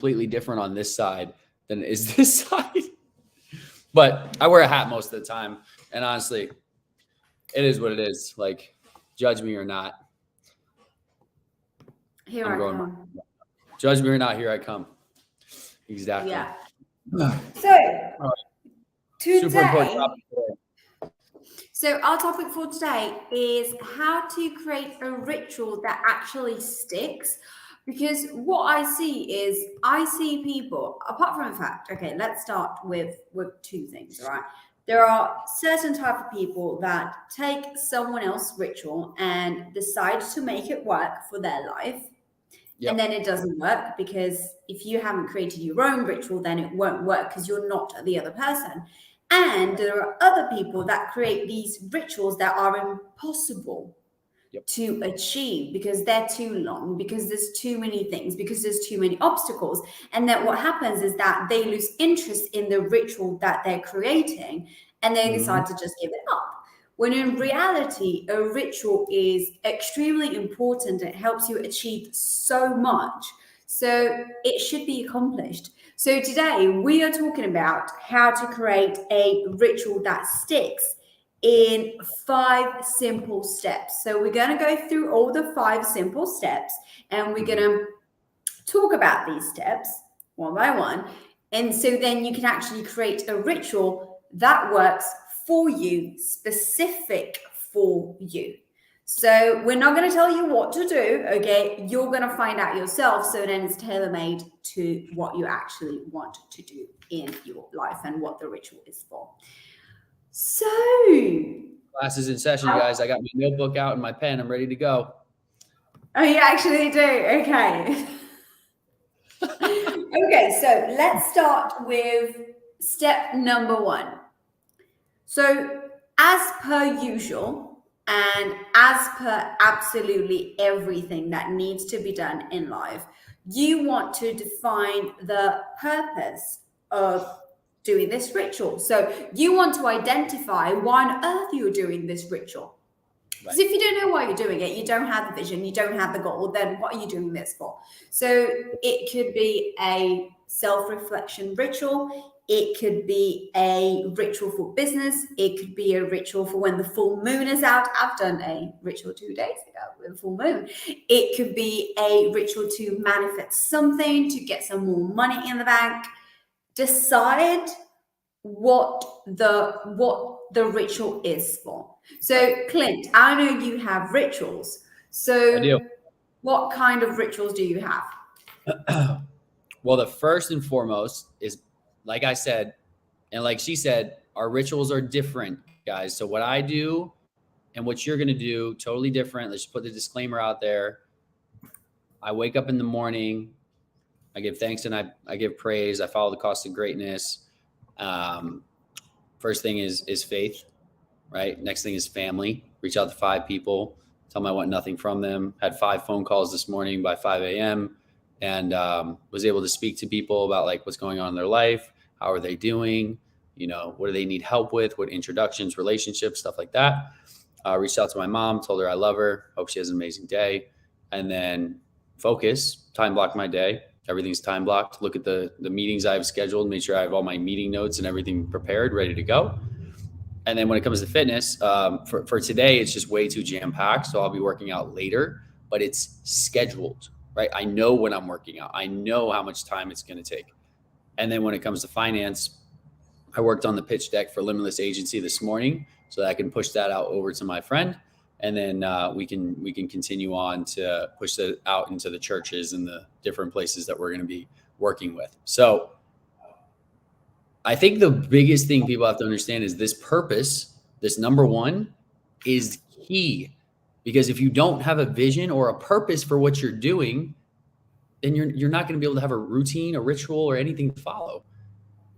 completely different on this side than it is this side. But I wear a hat most of the time. And honestly, it is what it is. Like, judge me or not. Here I come. Judge me or not, here I come. Exactly. Yeah. So, today, super important topic today. So our topic for today is how to create a ritual that actually sticks. Because what I see people, apart from the fact, okay, let's start with two things, right? There are certain type of people that take someone else's ritual and decide to make it work for their life. Yep. And then it doesn't work, because if you haven't created your own ritual, then it won't work because you're not the other person. And there are other people that create these rituals that are impossible to achieve because they're too long, because there's too many things, because there's too many obstacles. And then what happens is that they lose interest in the ritual that they're creating, and they decide to just give it up. When in reality, a ritual is extremely important. It helps you achieve so much. So it should be accomplished. So today we are talking about how to create a ritual that sticks in 5 simple steps. So we're going to go through all the 5 simple steps, and we're going to talk about these steps one by one. And so then you can actually create a ritual that works for you, specific for you. So we're not going to tell you what to do, okay? You're going to find out yourself. So then it's tailor-made to what you actually want to do in your life and what the ritual is for. So class is in session, guys. I got my notebook out and my pen. I'm ready to go. Oh, you actually do? Okay. Okay, so let's start with step number 1. So as per usual, and as per absolutely everything that needs to be done in life, you want to define the purpose of doing this ritual. So you want to identify why on earth you're doing this ritual. Because if you don't know why you're doing it, you don't have the vision, you don't have the goal, then what are you doing this for? So it could be a self-reflection ritual. It could be a ritual for business. It could be a ritual for when the full moon is out. I've done a ritual 2 days ago with the full moon. It could be a ritual to manifest something, to get some more money in the bank. Decide what the ritual is for. So Clint, I know you have rituals. So I do. What kind of rituals do you have? Well, the first and foremost is, like I said, and like she said, our rituals are different, guys. So what I do and what you're going to do, totally different. Let's just put the disclaimer out there. I wake up in the morning, I give thanks and I give praise. I follow the cost of greatness. First thing is faith, right? Next thing is family. Reach out to 5 people, tell them I want nothing from them. Had 5 phone calls this morning by 5 a.m. and was able to speak to people about like what's going on in their life. How are they doing? You know, what do they need help with? What introductions, relationships, stuff like that. Reached out to my mom, told her I love her. Hope she has an amazing day. And then focus, time block my day. Everything's time blocked. Look at the meetings I've scheduled, make sure I have all my meeting notes and everything prepared, ready to go. And then when it comes to fitness, for today, it's just way too jam-packed. So I'll be working out later, but it's scheduled, right? I know when I'm working out. I know how much time it's going to take. And then when it comes to finance, I worked on the pitch deck for Limitless Agency this morning so that I can push that out over to my friend. And then we can continue on to push that out into the churches and the different places that we're going to be working with. So I think the biggest thing people have to understand is this purpose, this number 1, is key. Because if you don't have a vision or a purpose for what you're doing, then you're not going to be able to have a routine, a ritual, or anything to follow.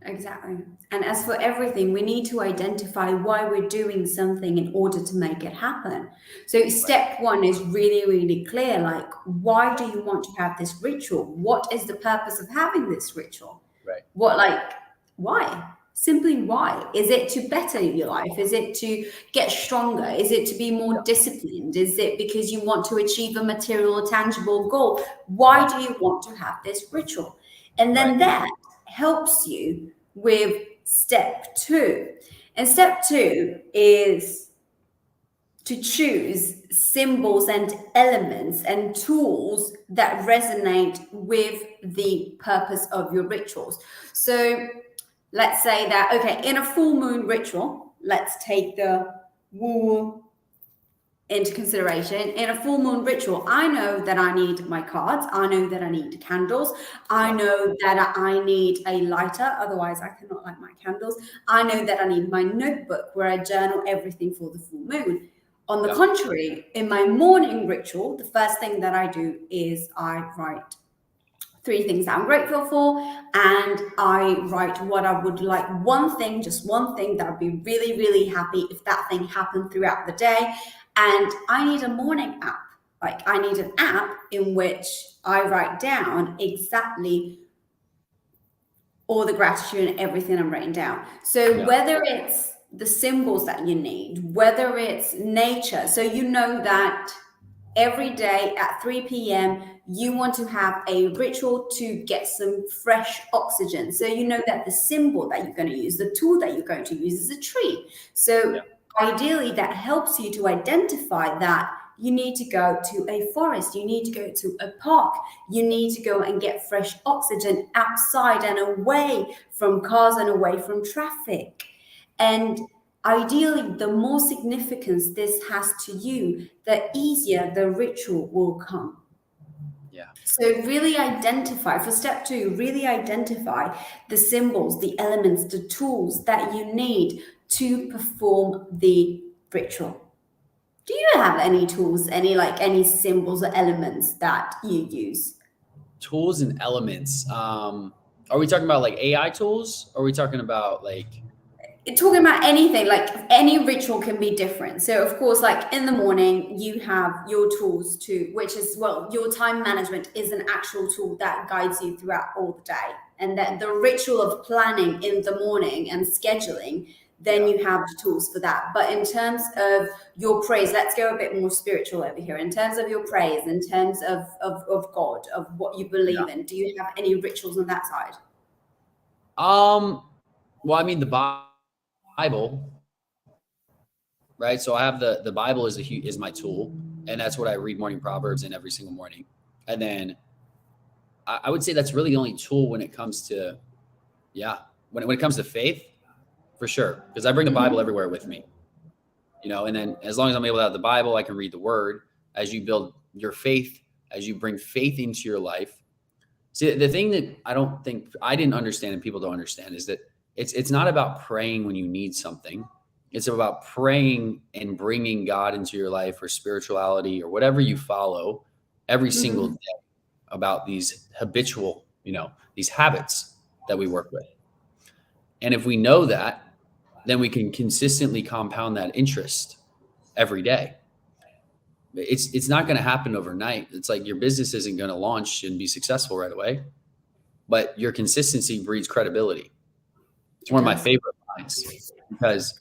Exactly. And as for everything, we need to identify why we're doing something in order to make it happen. So step 1 is really, really clear. Like, why do you want to have this ritual? What is the purpose of having this ritual? Right. Why? Simply why? Is it to better your life? Is it to get stronger? Is it to be more disciplined? Is it because you want to achieve a material or tangible goal? Why do you want to have this ritual? And then Right. that helps you with step 2. And step 2 is to choose symbols and elements and tools that resonate with the purpose of your rituals. So let's say that, okay, in a full moon ritual, let's take the woo into consideration. In a full moon ritual, I know that I need my cards. I know that I need candles. I know that I need a lighter. Otherwise, I cannot light my candles. I know that I need my notebook where I journal everything for the full moon. On the contrary, in my morning ritual, the first thing that I do is I write 3 things that I'm grateful for, and I write what I would like, one thing, just one thing that I'd be really, really happy if that thing happened throughout the day. And I need a morning app. Like, I need an app in which I write down exactly all the gratitude and everything I'm writing down. So whether it's the symbols that you need, whether it's nature, so you know that every day at 3 p.m., you want to have a ritual to get some fresh oxygen. So you know that the symbol that you're going to use, the tool that you're going to use is a tree. So ideally, that helps you to identify that you need to go to a forest, you need to go to a park, you need to go and get fresh oxygen outside and away from cars and away from traffic. And ideally, the more significance this has to you, the easier the ritual will come. Yeah. So really identify, for step 2, really identify the symbols, the elements, the tools that you need to perform the ritual. Do you have any tools, any symbols or elements that you use? Tools and elements. Are we talking about like AI tools? Or are we talking about like Talking about anything, like any ritual can be different. So of course, like in the morning, you have your tools which is, well, your time management is an actual tool that guides you throughout all the day. And that the ritual of planning in the morning and scheduling, then you have the tools for that. But in terms of your praise, let's go a bit more spiritual over here. In terms of your praise, in terms of God, of what you believe in, do you have any rituals on that side? Well, I mean, the Bible, right? So I have the Bible is my tool, and that's what I read morning Proverbs in every single morning. And then I would say that's really the only tool when it comes to, when it comes to faith, for sure, because I bring the Bible everywhere with me, and then as long as I'm able to have the Bible, I can read the Word. As you build your faith, as you bring faith into your life. See, the thing that I didn't understand and people don't understand is that it's not about praying when you need something. It's about praying and bringing God into your life or spirituality or whatever you follow every single day, about these habitual, these habits that we work with. And if we know that, then we can consistently compound that interest every day. It's not going to happen overnight. It's like your business isn't going to launch and be successful right away, but your consistency breeds credibility. It's one of my favorite lines, because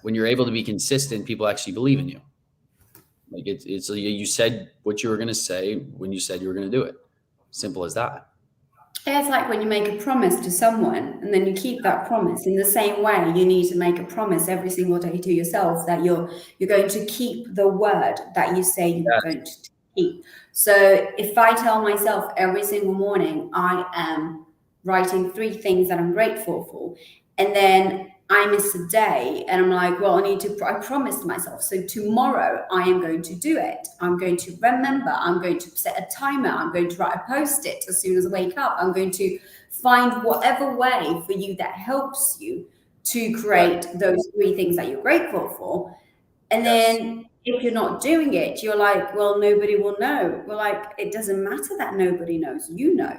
when you're able to be consistent, people actually believe in you. Like it's you said what you were going to say when you said you were going to do it. Simple as that. It's like when you make a promise to someone and then you keep that promise. In the same way, you need to make a promise every single day to yourself that you're going to keep the word that you say you're going to keep. So if I tell myself every single morning, I am writing 3 things that I'm grateful for, and then I miss a day and I'm like, well, I promised myself. So tomorrow I am going to do it. I'm going to remember, I'm going to set a timer. I'm going to write a post-it as soon as I wake up. I'm going to find whatever way for you that helps you to create those 3 things that you're grateful for. And then if you're not doing it, you're like, well, nobody will know. Well, like, it doesn't matter that nobody knows, you know.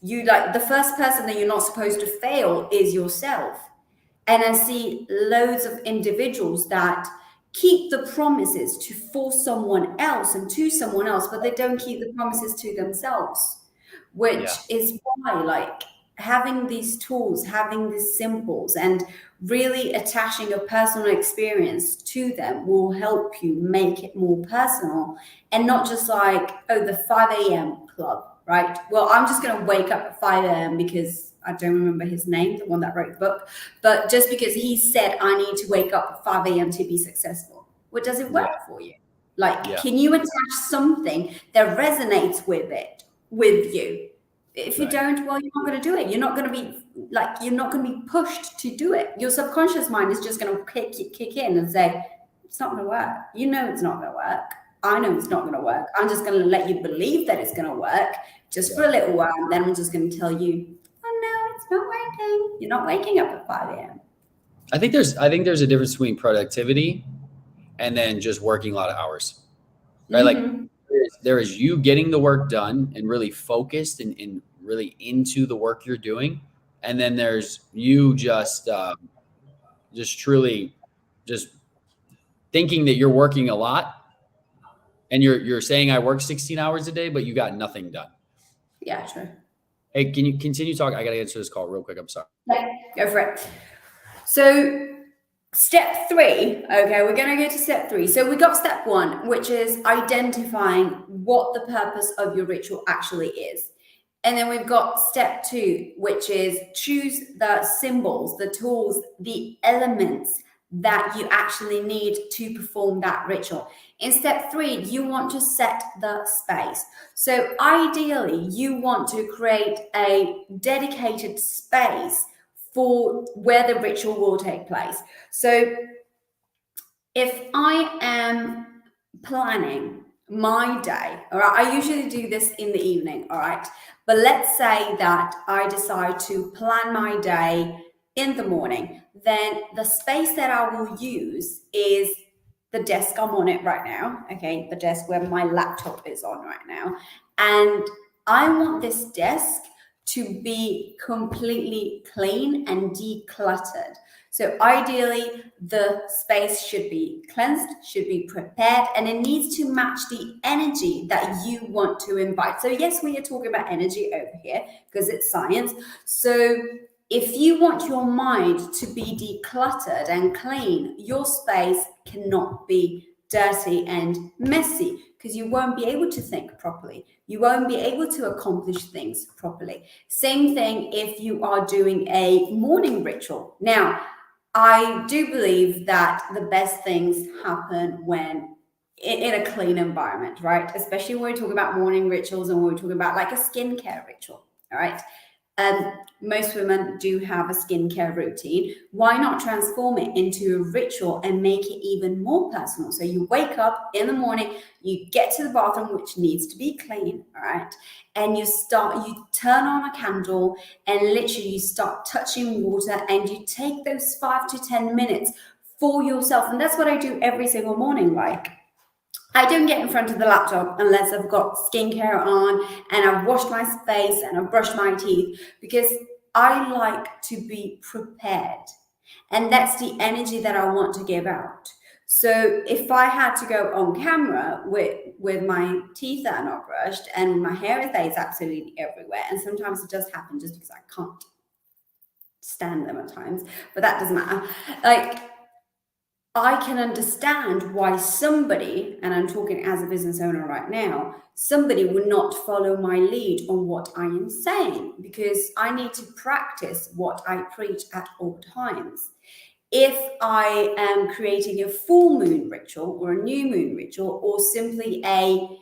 The first person that you're not supposed to fail is yourself. And I see loads of individuals that keep the promises to for someone else and to someone else, but they don't keep the promises to themselves, which is why, like, having these tools, having these symbols, and really attaching a personal experience to them will help you make it more personal and not just like, oh, the 5 a.m. club, right? Well, I'm just going to wake up at 5 a.m. because I don't remember his name, the one that wrote the book, but just because he said I need to wake up at 5 a.m. to be successful. Well, does it work for you? Like, can you attach something that resonates with you? If you don't, well, you're not going to do it. You're not going to be you're not going to be pushed to do it. Your subconscious mind is just going to kick in and say, it's not going to work. You know it's not going to work. I know it's not going to work. I'm just going to let you believe that it's going to work just for a little while. And then I'm just going to tell you, oh, no, it's not working. You're not waking up at 5 a.m. I think there's a difference between productivity and then just working a lot of hours, right? Like there is you getting the work done and really focused and really into the work you're doing. And then there's you just truly just thinking that you're working a lot and you're saying I work 16 hours a day, but you got nothing done. Yeah, true. Hey, can you continue talking? I got to answer this call real quick. I'm sorry. Yeah, go for it. So step 3, okay, we're going to go to step 3. So we got step 1, which is identifying what the purpose of your ritual actually is. And then we've got step 2, which is choose the symbols, the tools, the elements that you actually need to perform that ritual. In step 3, you want to set the space. So ideally, you want to create a dedicated space for where the ritual will take place. So if I am planning my day, all right, I usually do this in the evening, all right, but let's say that I decide to plan my day in the morning, then the space that I will use is the desk I'm on it right now, okay, the desk where my laptop is on right now, and I want this desk to be completely clean and decluttered. So ideally, the space should be cleansed, should be prepared, and it needs to match the energy that you want to invite. So yes, we are talking about energy over here because it's science. So if you want your mind to be decluttered and clean, your space cannot be dirty and messy because you won't be able to think properly. You won't be able to accomplish things properly. Same thing if you are doing a morning ritual. Now, I do believe that the best things happen when in a clean environment, right? Especially when we talk about morning rituals and when we talk about like a skincare ritual, all right? Most women do have a skincare routine. Why not transform it into a ritual and make it even more personal? So you wake up in the morning, you get to the bathroom, which needs to be clean, all right? And you turn on a candle and literally you start touching water and you take those 5 to 10 minutes for yourself. And that's what I do every single morning. Like, I don't get in front of the laptop unless I've got skincare on and I've washed my face and I've brushed my teeth, because I like to be prepared. And that's the energy that I want to give out. So if I had to go on camera with my teeth that are not brushed and my hair is absolutely everywhere, and sometimes it does happen just because I can't stand them at times, but that doesn't matter. Like, I can understand why somebody, and I'm talking as a business owner right now, somebody would not follow my lead on what I am saying, because I need to practice what I preach at all times. If I am creating a full moon ritual or a new moon ritual or simply a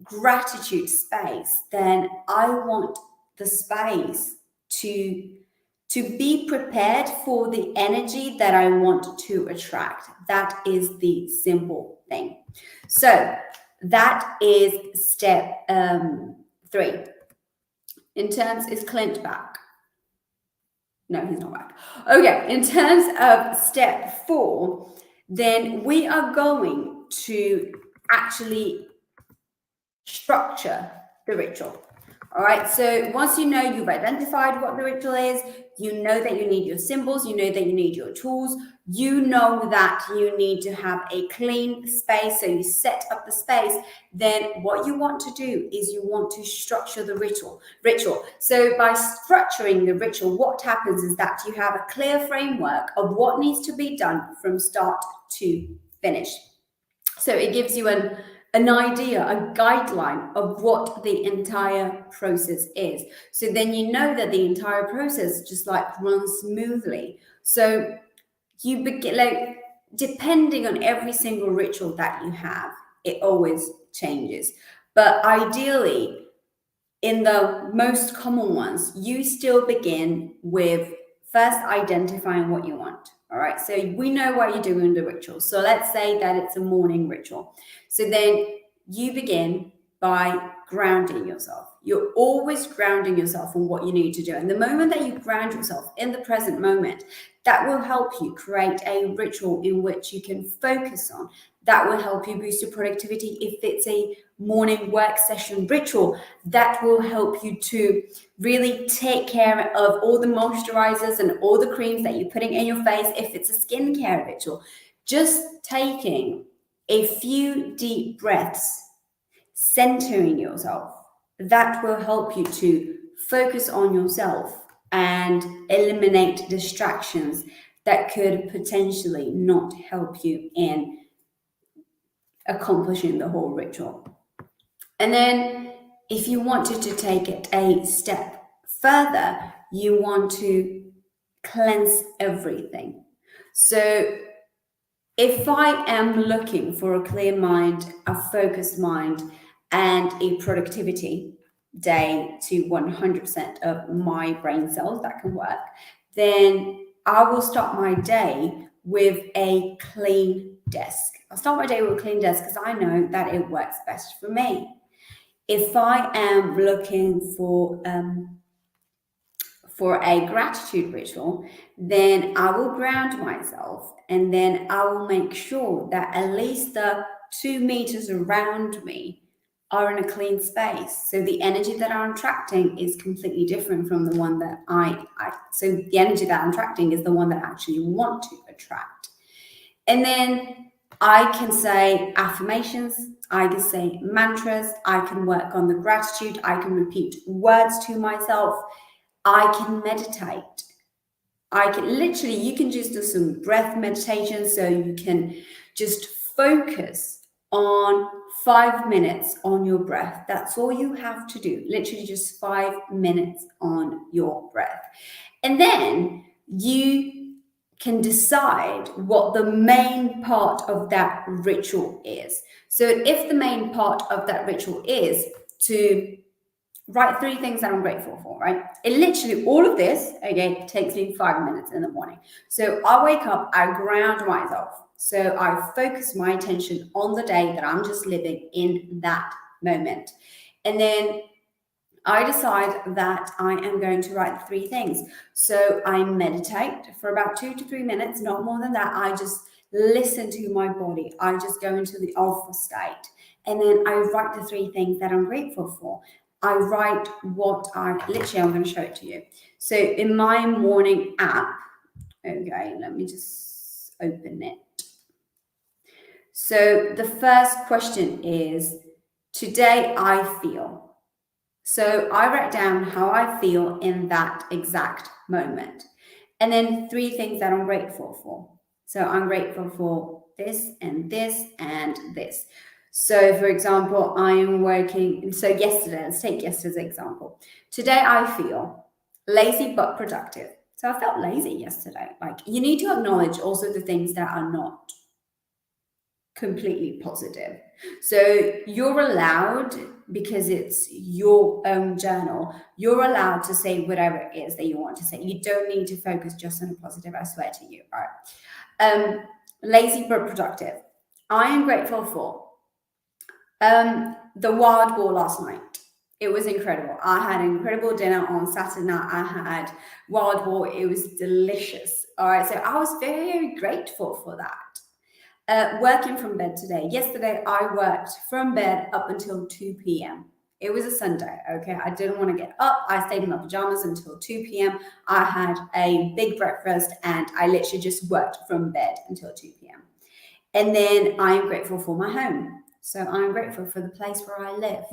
gratitude space, then I want the space to be prepared for the energy that I want to attract. That is the simple thing. So that is step 3. In terms, is Clint back? No, he's not back. Okay, in terms of step 4, then we are going to actually structure the ritual. All right, so once you know you've identified what the ritual is, you know that you need your symbols, you know that you need your tools, you know that you need to have a clean space, so you set up the space, then what you want to do is you want to structure the ritual. So by structuring the ritual, what happens is that you have a clear framework of what needs to be done from start to finish. So it gives you a an idea, a guideline of what the entire process is. So then you know that the entire process just like runs smoothly. So you begin, like, depending on every single ritual that you have, it always changes. But ideally, in the most common ones, you still begin with first identifying what you want. All right. So we know what you're doing in the ritual. So let's say that it's a morning ritual. So then you begin by grounding yourself. You're always grounding yourself on what you need to do. And the moment that you ground yourself in the present moment, that will help you create a ritual in which you can focus on. That will help you boost your productivity. If it's a morning work session ritual, that will help you to really take care of all the moisturizers and all the creams that you're putting in your face. If it's a skincare ritual, just taking a few deep breaths, centering yourself, that will help you to focus on yourself and eliminate distractions that could potentially not help you in accomplishing the whole ritual. And then if you wanted to take it a step further, you want to cleanse everything. So if I am looking for a clear mind, a focused mind, and a productivity day to 100% of my brain cells that can work, then I will start my day with a clean desk. I'll start my day with a clean desk because I know that it works best for me. If I am looking for a gratitude ritual, then I will ground myself, and then I will make sure that at least the 2 meters around me are in a clean space. So the energy that I'm attracting is completely different from the one that so the energy that I'm attracting is the one that I actually want to attract. And then I can say affirmations, I can say mantras, I can work on the gratitude, I can repeat words to myself, I can meditate. You can just do some breath meditation. So you can just focus on 5 minutes on your breath. That's all you have to do. Literally just 5 minutes on your breath. And then you can decide what the main part of that ritual is. So if the main part of that ritual is to write 3 things that I'm grateful for, right? It literally, all of this, again, takes me 5 minutes in the morning. So I wake up, I ground myself. So I focus my attention on the day that I'm just living in that moment. And then I decide that I am going to write 3 things. So I meditate for about 2 to 3 minutes, not more than that. I just listen to my body. I just go into the alpha state. And then I write the 3 things that I'm grateful for. I write I'm going to show it to you. So in my morning app, okay, let me just open it. So the first question is, today I feel. So I write down how I feel in that exact moment. And then 3 things that I'm grateful for. So I'm grateful for this and this and this. So for example, I am working. So yesterday, let's take yesterday's example. Today I feel lazy but productive. So I felt lazy yesterday. Like, you need to acknowledge also the things that are not completely positive. So you're allowed, because it's your own journal, you're allowed to say whatever it is that you want to say. You don't need to focus just on the positive, I swear to you. All right. Lazy but productive. I am grateful for the wild boar last night. It was incredible. I had an incredible dinner on Saturday night. I had wild boar. It was delicious. All right. So I was very, very grateful for that. Working from bed today. Yesterday, I worked from bed up until 2 p.m. It was a Sunday, okay? I didn't want to get up. I stayed in my pajamas until 2 p.m. I had a big breakfast and I literally just worked from bed until 2 p.m. And then I am grateful for my home. So I'm grateful for the place where I live.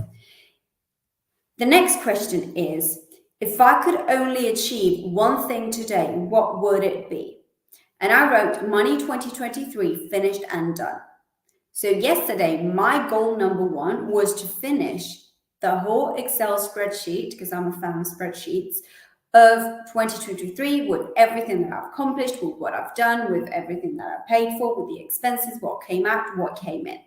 The next question is, if I could only achieve one thing today, what would it be? And I wrote Money 2023 finished and done. So yesterday, my goal number one was to finish the whole Excel spreadsheet, because I'm a fan of spreadsheets, of 2023 with everything that I've accomplished, with what I've done, with everything that I paid for, with the expenses, what came out, what came in.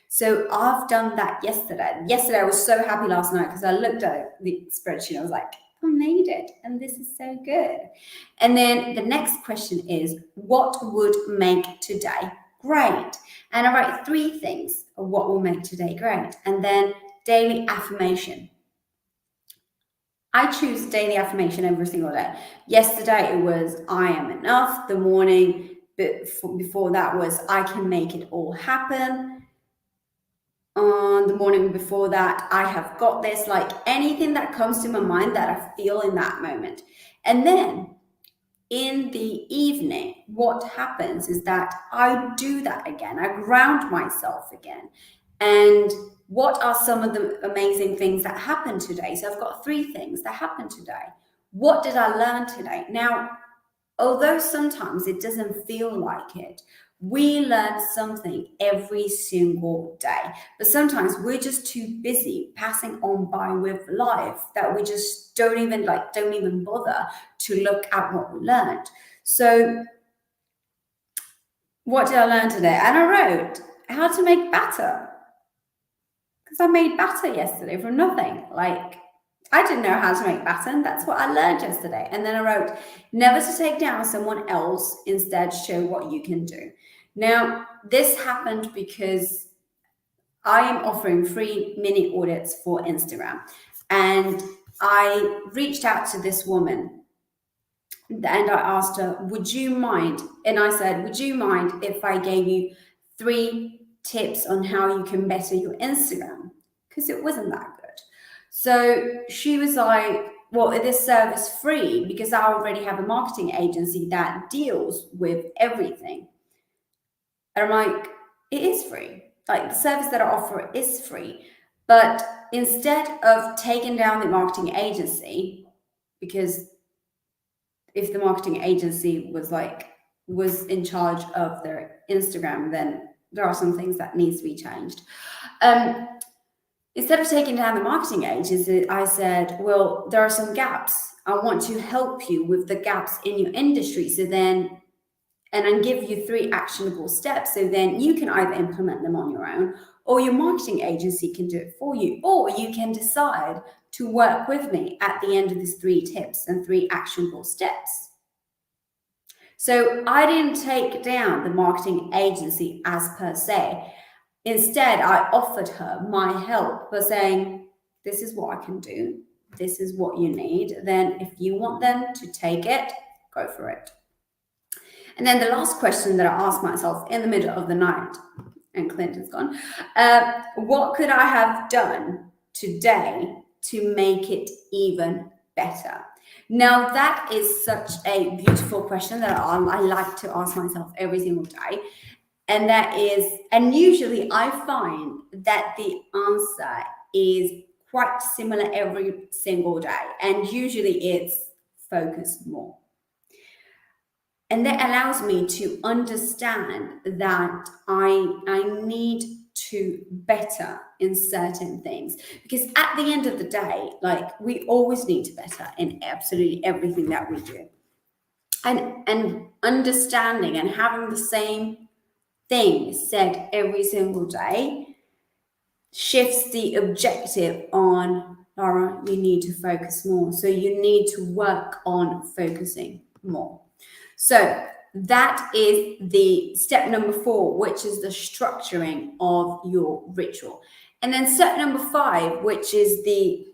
So I've done that yesterday. Yesterday, I was so happy last night because I looked at the spreadsheet. I was like, I made it, and this is so good. And then the next question is, what would make today great? And I write 3 things of what will make today great. And then daily affirmation. I choose daily affirmation every single day. Yesterday it was I am enough. The morning before that was I can make it all happen. On the morning before that, I have got this, like anything that comes to my mind that I feel in that moment. And then in the evening, what happens is that I do that again. I ground myself again. And what are some of the amazing things that happened today? So I've got 3 things that happened today. What did I learn today? Now, although sometimes it doesn't feel like it, we learn something every single day. But sometimes we're just too busy passing on by with life that we just don't even bother to look at what we learned. So what did I learn today? And I wrote how to make batter, because I made batter yesterday from nothing. Like, I didn't know how to make batter, and that's what I learned yesterday. And then I wrote, never to take down someone else, instead show what you can do. Now, this happened because I am offering free mini audits for Instagram. And I reached out to this woman and I asked her, would you mind? And I said, would you mind if I gave you 3 tips on how you can better your Instagram? Because it wasn't that good. So she was like, well, is this service free? Because I already have a marketing agency that deals with everything. And I'm like, it is free. Like, the service that I offer is free. But instead of taking down the marketing agency, because if the marketing agency was in charge of their Instagram, then there are some things that needs to be changed. Instead of taking down the marketing agency, I said, well, there are some gaps. I want to help you with the gaps in your industry. And then give you 3 actionable steps. So then you can either implement them on your own, or your marketing agency can do it for you, or you can decide to work with me at the end of these 3 tips and 3 actionable steps. So I didn't take down the marketing agency as per se. Instead, I offered her my help by saying, this is what I can do. This is what you need. Then if you want them to take it, go for it. And then the last question that I asked myself in the middle of the night, and Clinton's gone, what could I have done today to make it even better? Now, that is such a beautiful question that I like to ask myself every single day. And usually I find that the answer is quite similar every single day. And usually it's focus more. And that allows me to understand that I need to better in certain things. Because at the end of the day, like, we always need to better in absolutely everything that we do. And understanding and having the same thing said every single day shifts the objective on, Laura, you need to focus more. So you need to work on focusing more. So that is the step number 4, which is the structuring of your ritual. And then step number 5, which is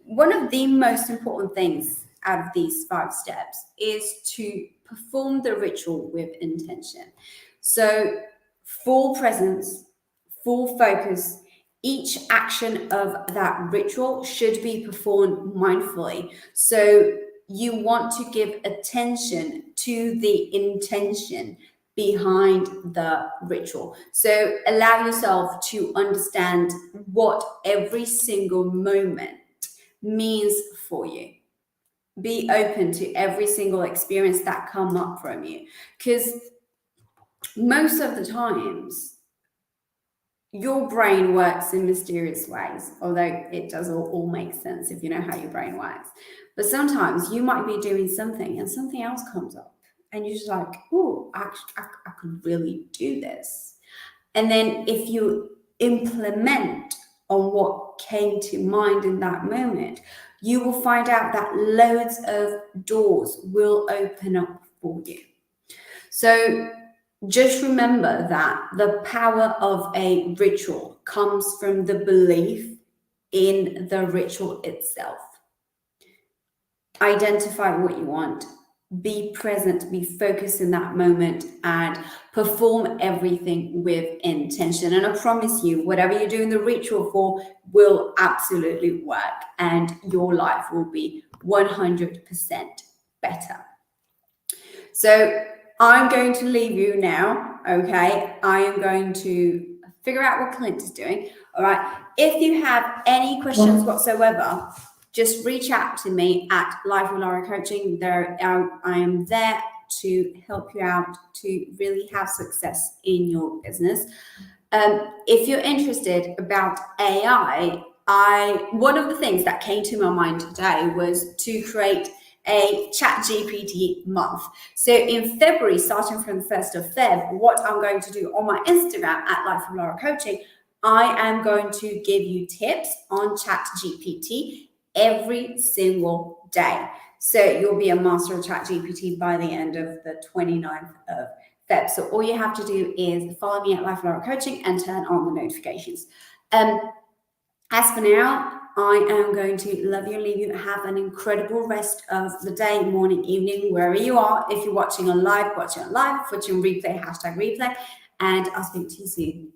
one of the most important things out of these 5 steps, is to perform the ritual with intention. So full presence, full focus. Each action of that ritual should be performed mindfully. So you want to give attention to the intention behind the ritual. So allow yourself to understand what every single moment means for you. Be open to every single experience that come up from you, because most of the times your brain works in mysterious ways, although it does all make sense if you know how your brain works. But sometimes you might be doing something and something else comes up, and you're just like, oh, I could really do this. And then if you implement on what came to mind in that moment, you will find out that loads of doors will open up for you. So just remember that the power of a ritual comes from the belief in the ritual itself. Identify what you want, be present, be focused in that moment, and perform everything with intention. And I promise you, whatever you're doing the ritual for will absolutely work, and your life will be 100% better. So I'm going to leave you now, okay? I am going to figure out what Clint is doing, all right? If you have any questions whatsoever, just reach out to me at Life with Laura Coaching. I am there to help you out to really have success in your business. If you're interested about AI, one of the things that came to my mind today was to create a ChatGPT month. So in February, starting from the 1st of Feb, what I'm going to do on my Instagram at Life with Laura Coaching, I am going to give you tips on ChatGPT every single day. So you'll be a master of ChatGPT by the end of the 29th of Feb. So all you have to do is follow me at Life with Laura Coaching and turn on the notifications. As for now, I am going to love you and leave you. Have an incredible rest of the day, morning, evening, wherever you are. If you're watching on live, watch it on live. If you're watching replay, #replay. And I'll speak to you soon.